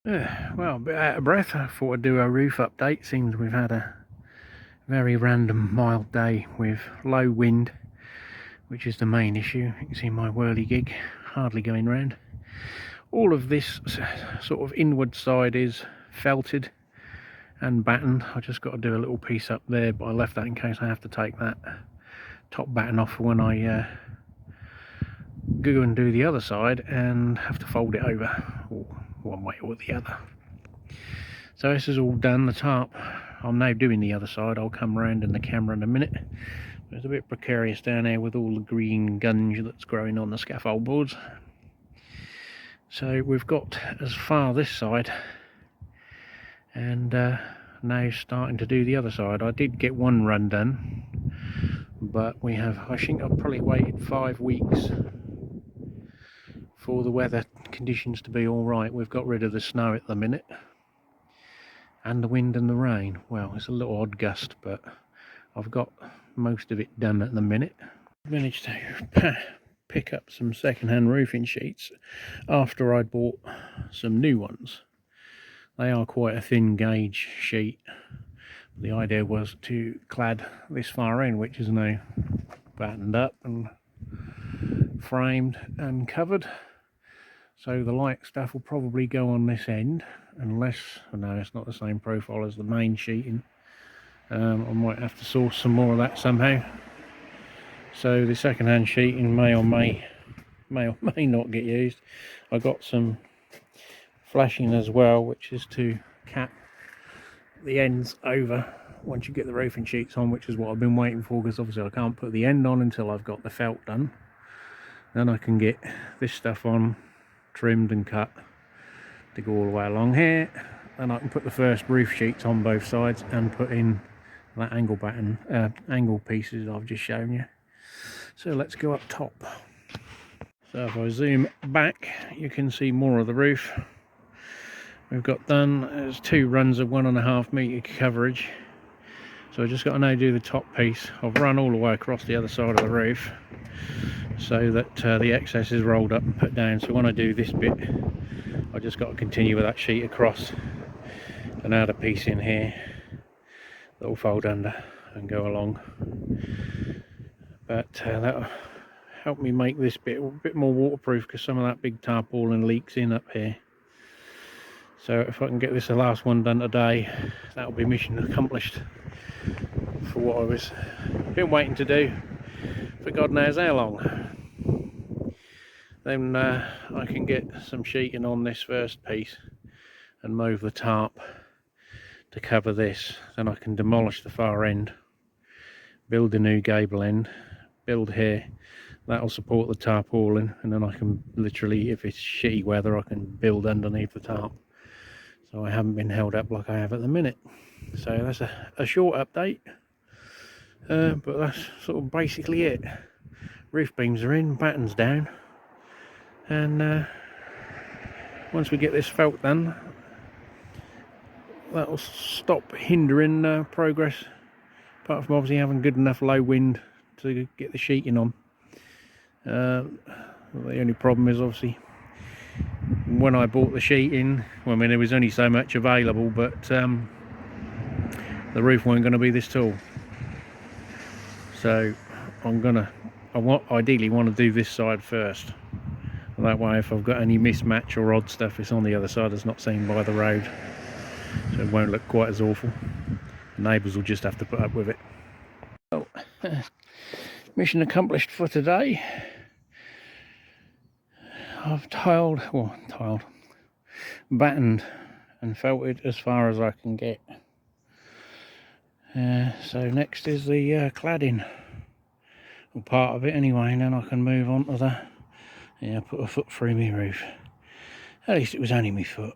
Well, a bit out of breath. I thought I'd do a roof update. Seems we've had a very random mild day with low wind, which is the main issue. You can see my whirligig hardly going round. All of this sort of inward side is felted and battened. I just got to do a little piece up there, but I left that in case I have to take that top batten off when I go and do the other side and have to fold it over, or one way or the other. So this is all done. The tarp, I'm now doing the other side. I'll come around in the camera in a minute. It's a bit precarious down there with all the green gunge that's growing on the scaffold boards. So we've got as far this side, and now starting to do the other side. I did get one run done, but I think I've probably waited 5 weeks for the weather conditions to be all right. We've got rid of the snow at the minute, and the wind and the rain. Well, it's a little odd gust, but I've got most of it done at the minute. Managed to pick up some second-hand roofing sheets after I bought some new ones. They are quite a thin gauge sheet. The idea was to clad this far end, which is now battened up and framed and covered. So the light stuff will probably go on this end, unless, no, it's not the same profile as the main sheeting. I might have to source some more of that somehow. So the second-hand sheeting may or may not get used. I got some flashing as well, which is to cap the ends over once you get the roofing sheets on, which is what I've been waiting for, because obviously I can't put the end on until I've got the felt done. Then I can get this stuff on, trimmed and cut to go all the way along here. Then I can put the first roof sheets on both sides and put in that angle batten, angle pieces I've just shown you. So let's go up top. So if I zoom back, you can see more of the roof. We've got done, there's 2 runs of 1.5 metre coverage. So I just got to now do the top piece. I've run all the way across the other side of the roof so that the excess is rolled up and put down. So when I do this bit, I just got to continue with that sheet across and add a piece in here that will fold under and go along. But that'll help me make this bit a bit more waterproof, because some of that big tarpaulin leaks in up here. So if I can get this the last one done today, that'll be mission accomplished for what I was been waiting to do for God knows how long. Then I can get some sheeting on this first piece and move the tarp to cover this. Then I can demolish the far end, build a new gable end, build here. That'll support the tarpaulin, and then I can literally, if it's shitty weather, I can build underneath the tarp. So I haven't been held up like I have at the minute. So that's a short update, but that's sort of basically it. Roof beams are in, battens down, and once we get this felt done, that'll stop hindering progress, apart from obviously having good enough low wind to get the sheeting on. The only problem is obviously when I bought the sheeting, well, I mean, there was only so much available, but the roof weren't going to be this tall. So ideally want to do this side first. And that way, if I've got any mismatch or odd stuff, it's on the other side that's not seen by the road. So it won't look quite as awful. The neighbours will just have to put up with it. Well, mission accomplished for today. I've battened and felted as far as I can get. So next is the cladding, or part of it anyway, and then I can move on to put a foot through my roof. At least it was only my foot.